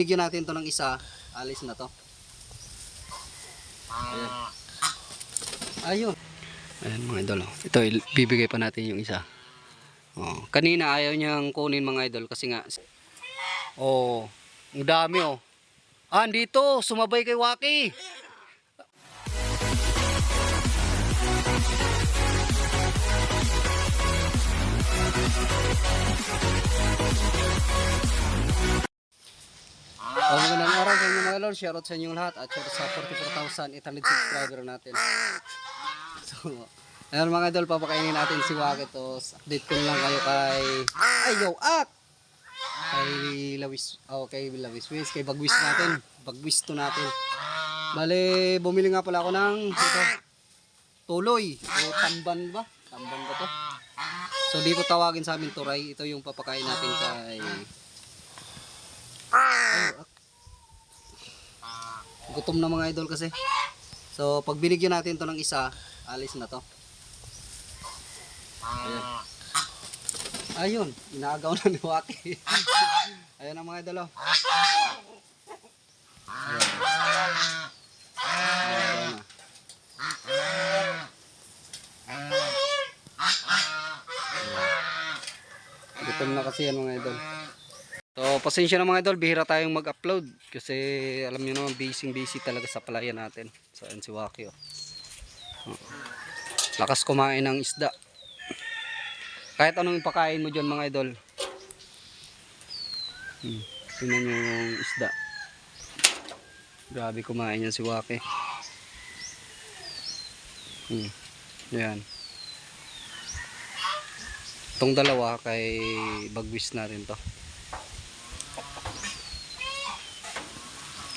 Bigyan natin to ng isa, alis na to. Ayan. Ayun. Ayan mga idol. Ito, bibigay pa natin yung isa. Oh, kanina ayaw niyang kunin mga idol kasi nga. Oh, ang dami oh. Ah, dito, sumabay kay Waki. Magandang araw sa inyo mga idol. Shoutout sa inyong lahat at shoutout sa 44,800 subscriber natin. So, ayun mga idol, papakainin natin si Waki. Tos, update ko lang kayo kay Ayaw Ak! Kay Lawis, kay Lawis Wis, kay Bagwis natin. Bagwis to natin. Bale, bumili nga pala ako ng ito, tuloy. O tamban ba? Tamban ba to? So, dito tawagin sa amin turay. Ito yung papakain natin kay Ayaw Ak. Gutom na mga idol kasi. So, pag binigyan natin to ng isa, alis na to. Ayan. Ayun, inaagaw na ni Waki. Ayan ang mga idol. Ayan. Ayan na. Gutom na kasi yan mga idol. So, pasensya na mga idol, bihira tayong mag-upload kasi alam niyo naman busy talaga sa palayan natin. So, ayan si Waki oh. Lakas kumain ng isda. Kahit anong ipakain mo dyan mga idol. Tingnan nyo yung isda. Grabe kumain yan si Waki. Ayan. Itong dalawa kay Bagwis na rin to.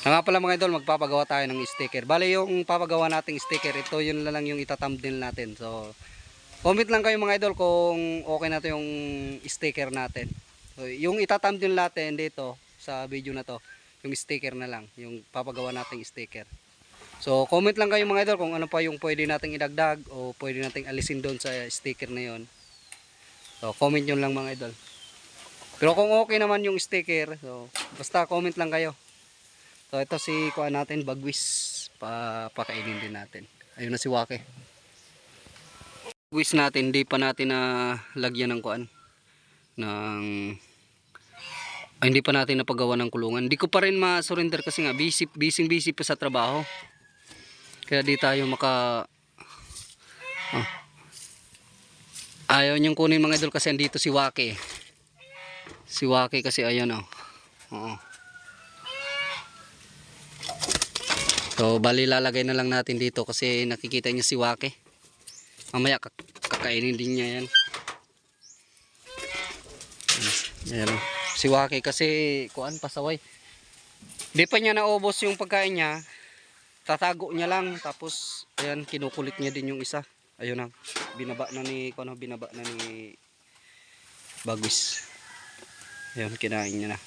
Nga pala mga idol, magpapagawa tayo ng sticker. Bale yung papagawa nating sticker, ito yun lang yung ita-thumbnail natin. So, comment lang kayo mga idol kung okay na to yung sticker natin. So, yung ita-thumbnail natin dito sa video na to, yung sticker na lang, yung papagawa nating sticker. So, comment lang kayo mga idol kung ano pa yung pwede nating idagdag o pwede nating alisin doon sa sticker na yon. So, comment nyo lang mga idol. Pero kung okay naman yung sticker, so, basta comment lang kayo. So ito si kuan natin Bagwis, pakainin din natin. Ayun na si Waki. Bagwis natin, hindi pa natin na lagyan ng kuan hindi pa natin napagawa ng kulungan. Hindi ko pa rin ma-surrender kasi nga busy pa sa trabaho. Kaya di tayo ayaw niyang kunin mga idol kasi andito si Waki. Si Waki kasi ayan oh. Oo. So bali lalagay na lang natin dito kasi nakikita niyo si Waki. Mamaya kakainin din niya yan. Ayan. Si Waki kasi kuan pasaway. Di pa niya naubos yung pagkain niya. Tatago niya lang tapos ayan kinukulit niya din yung isa. Ayun na. Binaba na ni Bagwis. Ayun kinain niya na.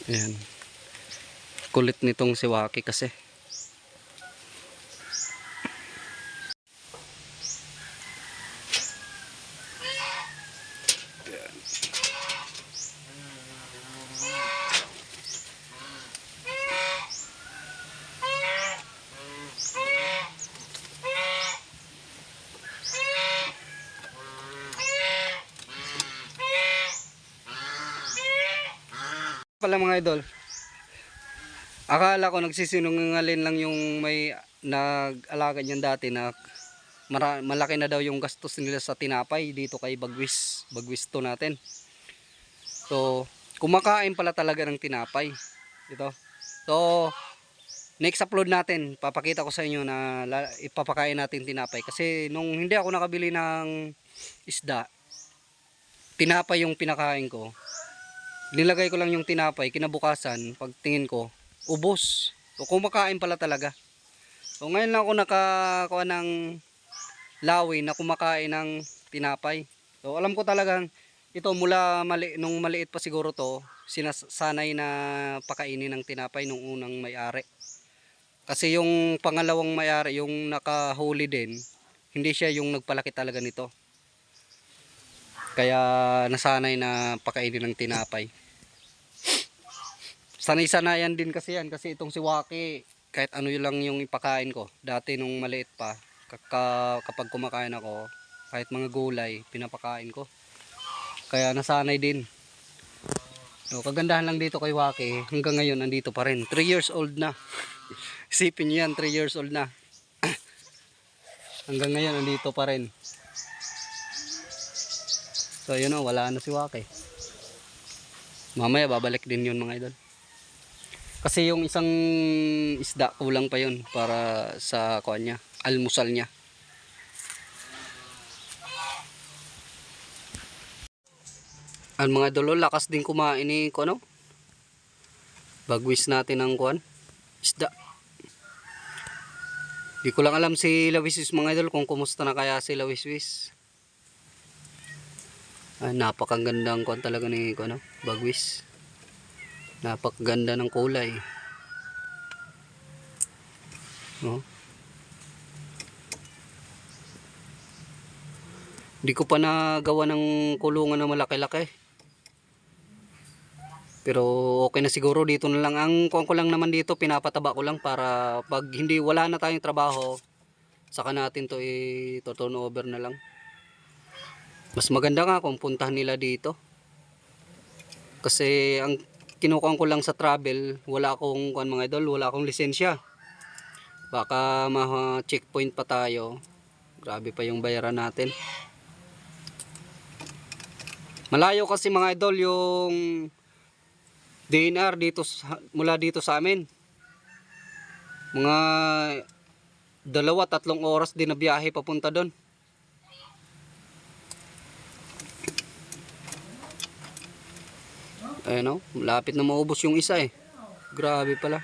Ayan. Kulit nitong si Waki kasi. Ayan. Pala mga idol. Akala ko nagsisinungaling lang yung may nag-alaga niyan dati na malaki na daw yung gastos nila sa tinapay dito kay Bagwis to natin. So, kumakain pala talaga ng tinapay. Ito. So, next upload natin, papakita ko sa inyo na ipapakain natin tinapay. Kasi nung hindi ako nakabili ng isda, tinapay yung pinakain ko. Nilagay ko lang yung tinapay, kinabukasan, pagtingin ko, ubos. So, kumakain pala talaga. So, ngayon lang ako nakakuha ng lawin na kumakain ng tinapay. So, alam ko talagang ito mula nung maliit pa siguro to, sinasanay na pakainin ng tinapay nung unang may-ari. Kasi yung pangalawang may-ari, yung nakahuli din, hindi siya yung nagpalaki talaga nito. Kaya nasanay na pakainin ng tinapay. Sanay-sanayan din kasi yan, kasi itong si Waki, kahit ano yun lang yung ipakain ko. Dati nung maliit pa, kapag kumakain ako, kahit mga gulay, pinapakain ko. Kaya nasanay din. So, kagandahan lang dito kay Waki, hanggang ngayon nandito pa rin. 3 years old na. Isipin niyo yan, 3 years old na. Hanggang ngayon nandito pa rin. So yun o, wala na si Waki. Mamaya babalik din yun mga idol. Kasi yung isang isda kulang pa yun para sa kuan niya, almusal niya. Ang mga idol, lakas din kumain ni ano? Bagwis natin ng kuan, isda. Di ko lang alam si Lawiswis mga idol kung kumusta na kaya si Lawiswis. Napakagandang kuan talaga ni ano, Bagwis. Napakaganda ng kulay. No? Di ko pa nagawa ng kulungan na malaki-laki. Pero okay na siguro, dito na lang. Ang kuwan ko lang naman dito, pinapataba ko lang para pag hindi wala na tayong trabaho, saka natin to i-turn over na lang. Mas maganda nga kung puntahan nila dito. Kasi ang kinukuhan ko lang sa travel, wala akong kuwan mga idol, wala akong lisensya. Baka ma-checkpoint pa tayo. Grabe pa yung bayaran natin. Malayo kasi mga idol yung DNR dito, mula dito sa amin. Mga 2-3 oras din na biyahe papunta doon. Ayun o, malapit na maubos yung isa eh. Grabe pala.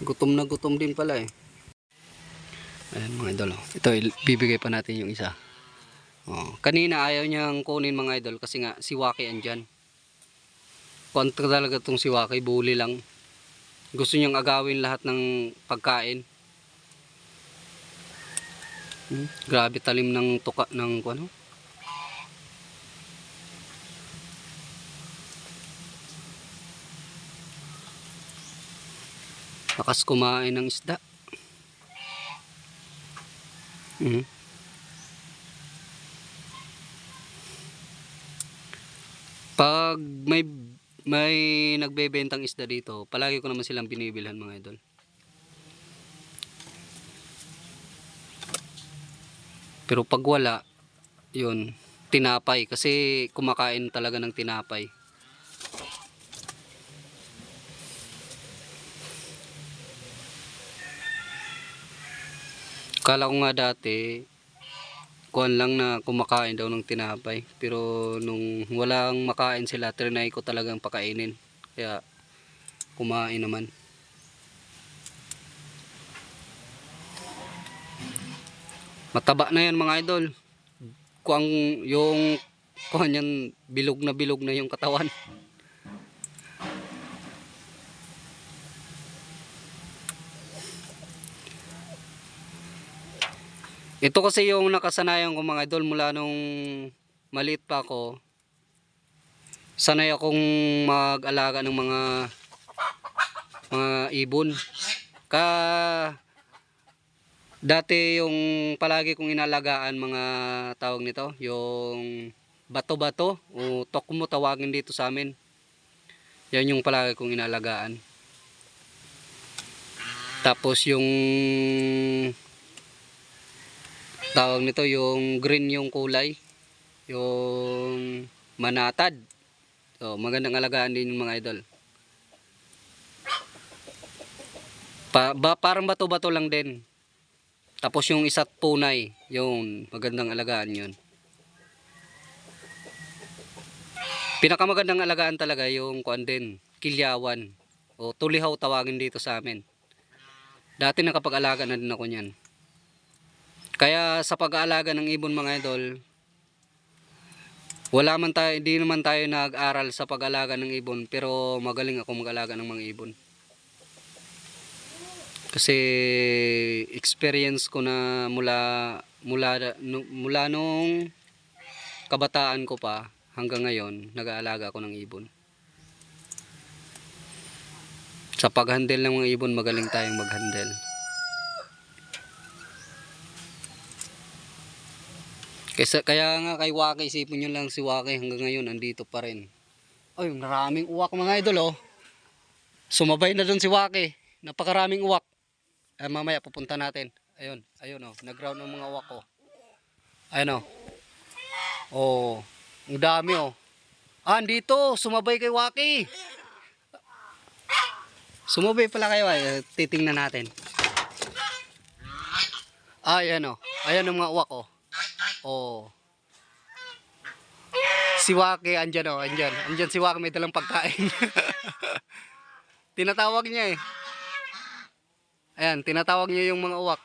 Gutom na gutom din pala eh. Ayan mga idol. Ito, bibigay pa natin yung isa. Kanina ayaw niyang kunin mga idol kasi nga si Waki andyan. Kontra talaga tong si Waki, bully lang. Gusto niyang agawin lahat ng pagkain. Grabe talim ng tuka ng ano. Lakas kumain ng isda. Pag may nagbebentang isda dito, palagi ko naman silang binibilhan mga idol. Pero pag wala, yun, tinapay. Kasi kumakain talaga ng tinapay. Kala ko nga dati, kuan lang na kumakain daw ng tinapay. Pero nung walang makain sila, trinay ko talagang pakainin. Kaya kumain naman. Mataba na yan mga idol. Kung yung kuan yan, bilog na yung katawan. Ito kasi yung nakasanayan ko mga idol mula nung maliit pa ako. Sanay akong mag-alaga ng mga ibon. Dati yung palagi kong inalagaan mga tawag nito, yung bato-bato o tokmo tawagin dito sa amin. Yan yung palagi kong inalagaan. Tapos yung tawag nito, yung green yung kulay, yung manatad. So, magandang alagaan din yung mga idol. Parang bato-bato lang din. Tapos yung isa't punay, yung magandang alagaan yun. Pinakamagandang alagaan talaga yung kuan din, kilyawan o tulihaw tawagin dito sa amin. Dati nakapag-alaga na din ako niyan. Kaya sa pag-aalaga ng ibon mga idol, hindi naman tayo nag-aral sa pag-alaga ng ibon, pero magaling ako mag-alaga ng mga ibon. Kasi experience ko na mula mula nung kabataan ko pa hanggang ngayon, nag-aalaga ako ng ibon. Sa pag-handle ng mga ibon, magaling tayong mag-handle. Kaya nga kay Waki, isipin nyo lang si Waki hanggang ngayon, andito pa rin. Ay, maraming uwak mga idol, oh. Sumabay na dun si Waki. Napakaraming uwak. Mamaya pupunta natin. Ayun, ayun, oh. Nag-ground ng mga uwak, oh. Ayun, oh. Oh, ang dami, oh. Andito, sumabay kay Waki. Sumabay pala kayo, ay. Titingnan natin. Ayan, oh. Ayan ang mga uwak, oh. Oh. Si Waki, andyan, oh. Andyan. Andyan si Waki, may dalang pagkain. Tinatawag niya, eh. Ayan, tinatawag niya yung mga uwak.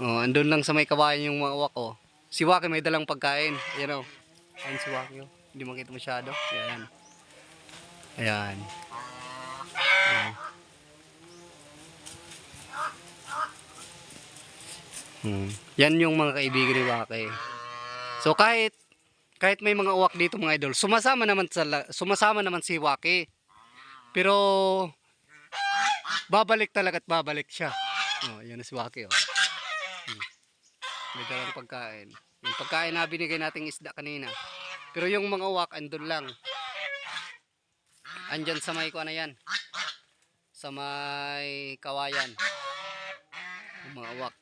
Oh, andun lang sa may kabayan yung mga uwak, oh. Si Waki may dalang pagkain. Ayan, oh. Ayan si Waki, oh. Hindi makita masyado. Ayan. Ayan. Ayan. Yan yung mga kaibigan ni Waki. So kahit may mga uwak dito mga idol, sumasama naman si Waki. Pero babalik talaga at babalik siya. Oh, yan na si Waki, oh. May dalang pagkain. Yung pagkain na binigay nating isda kanina. Pero yung mga uwak andun lang. Andyan sa may kuan na yan. Sa may kawayan. Yung mga uwak.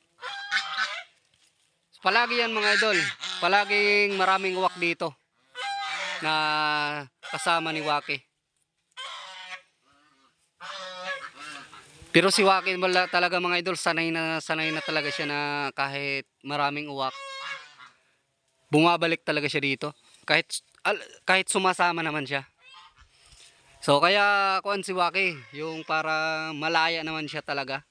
Palagi yan mga idol. Palaging maraming uwak dito na kasama ni Waki. Pero si Waki talaga mga idol, sanay na talaga siya na kahit maraming uwak, bumabalik talaga siya dito. Kahit sumasama naman siya. So kaya kuan si Waki, yung para malaya naman siya talaga.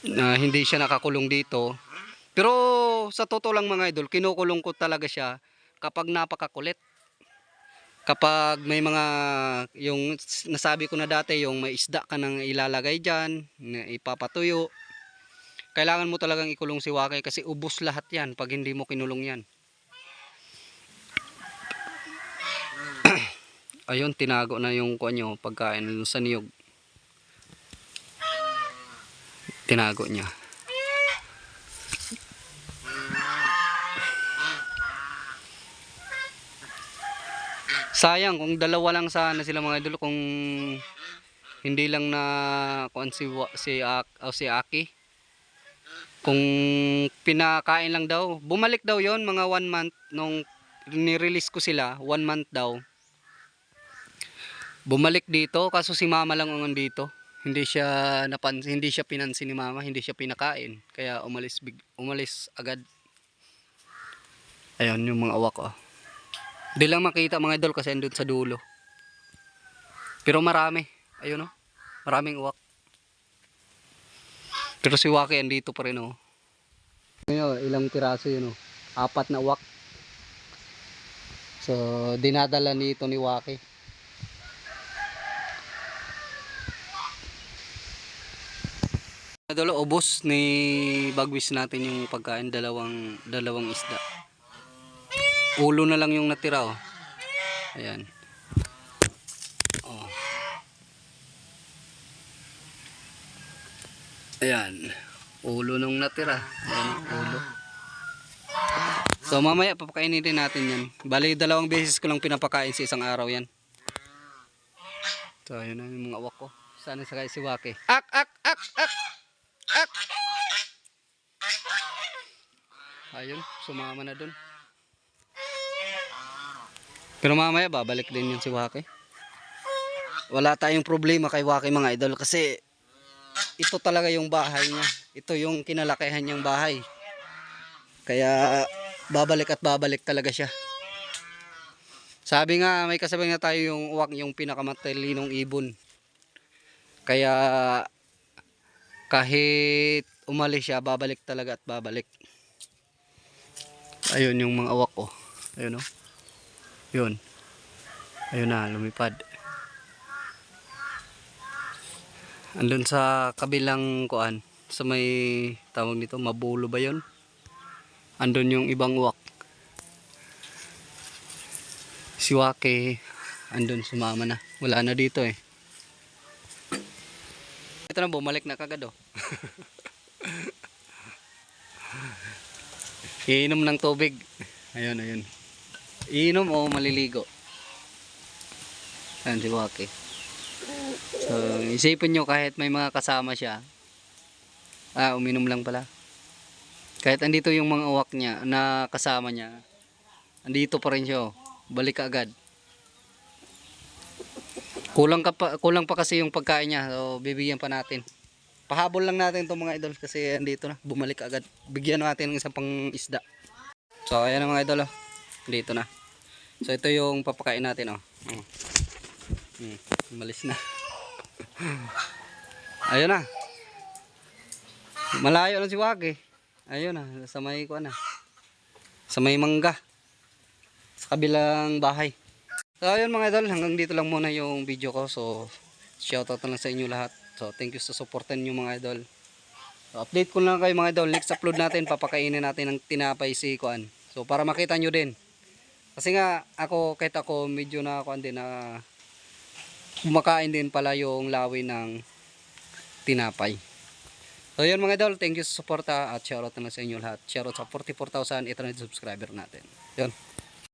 Hindi siya nakakulong dito. Pero sa totoo lang mga idol, kinukulong ko talaga siya kapag napakakulit. Kapag may mga, yung nasabi ko na dati, yung may isda ka nang ilalagay dyan, na ipapatuyo, kailangan mo talagang ikulong si Waki kasi ubos lahat yan pag hindi mo kinulong yan. Ayun, tinago na yung kuanyo, pagkain sa niyog. Tinago niya. Sayang kung dalawa lang sana sila mga idol, kung hindi lang na kuan si Aki. Kung pinakain lang daw, bumalik daw yon mga 1 month nung ni-release ko sila, 1 month daw. Bumalik dito kaso si Mama lang ang dito. Hindi siya pinansin ni Mama, hindi siya pinakain. Kaya umalis agad. Ayun yung mga uwak, oh. Hindi lang makita mga idol kasi andun sa dulo. Pero marami. Ayun, oh. Maraming uwak. Pero si Waki andito pa rin, oh. Ngayon, ilang piraso yun, oh. 4 na uwak. So, dinadala nito ni Waki. Idol, ubos ni Bagwis natin yung pagkain, dalawang isda. Ulo na lang yung natira, oh. Ayan. Oh. Ayan. Ulo nung natira. Ayan, ulo. So mamaya papakainin din natin yan. Bali 2 beses ko lang pinapakain sa isang araw yan. So ayun na yung mga uwak ko. Sana sakay si Waki. Ak! Ak! Ak! Ak! Ak! Ayun, sumama na dun. Pero mamaya babalik din yun si Waki. Wala tayong problema kay Waki mga idol kasi ito talaga yung bahay niya. Ito yung kinalakihan niyang bahay. Kaya babalik at babalik talaga siya. Sabi nga, may kasabay na tayo yung uwak, yung pinakamatalinong ibon. Kaya kahit umalis siya, babalik talaga at babalik. Ayun yung mga uwak, oh. Ayun, oh. Yun. Ayun na, lumipad. Andun sa kabilang kuan, sa may tawag nito, Mabulo ba 'yon? Andun yung ibang uwak. Si Wake andun, sumama na. Wala na dito eh. Ito na, bumalik na kagad oh. Iinom ng tubig. Ayun, ayun. Iinom o maliligo. Ayan si Wake. So, isipin nyo kahit may mga kasama siya. Uminom lang pala. Kahit andito yung mga uwak niya na kasama niya, andito pa rin siya oh. Balik ka agad. Kulang pa kasi yung pagkain niya. So, bibigyan pa natin. Pahabol lang natin itong mga idol kasi andito na. Bumalik agad. Bigyan natin ng isang pang isda. So, ayan na mga idol oh. Dito na. So, ito yung papakain natin oh. Malis na. Ayun na. Malayo na si Wake. Ayun na. Sa may kuan na. Sa may mangga. Sa kabilang bahay. So ayun mga idol, hanggang dito lang muna yung video ko. So shoutout na lang sa inyo lahat. So thank you sa supportan nyo mga idol. So, update ko lang kayo mga idol. Next upload natin, papakainin natin ng tinapay si kuan. So para makita nyo din. Kasi nga ako, kahit ako medyo na kuan din na kumakain din pala yung lawi ng tinapay. So yun mga idol, thank you sa suporta at shoutout na lang sa inyo lahat. Shoutout sa 44,800 subscriber natin. Yun.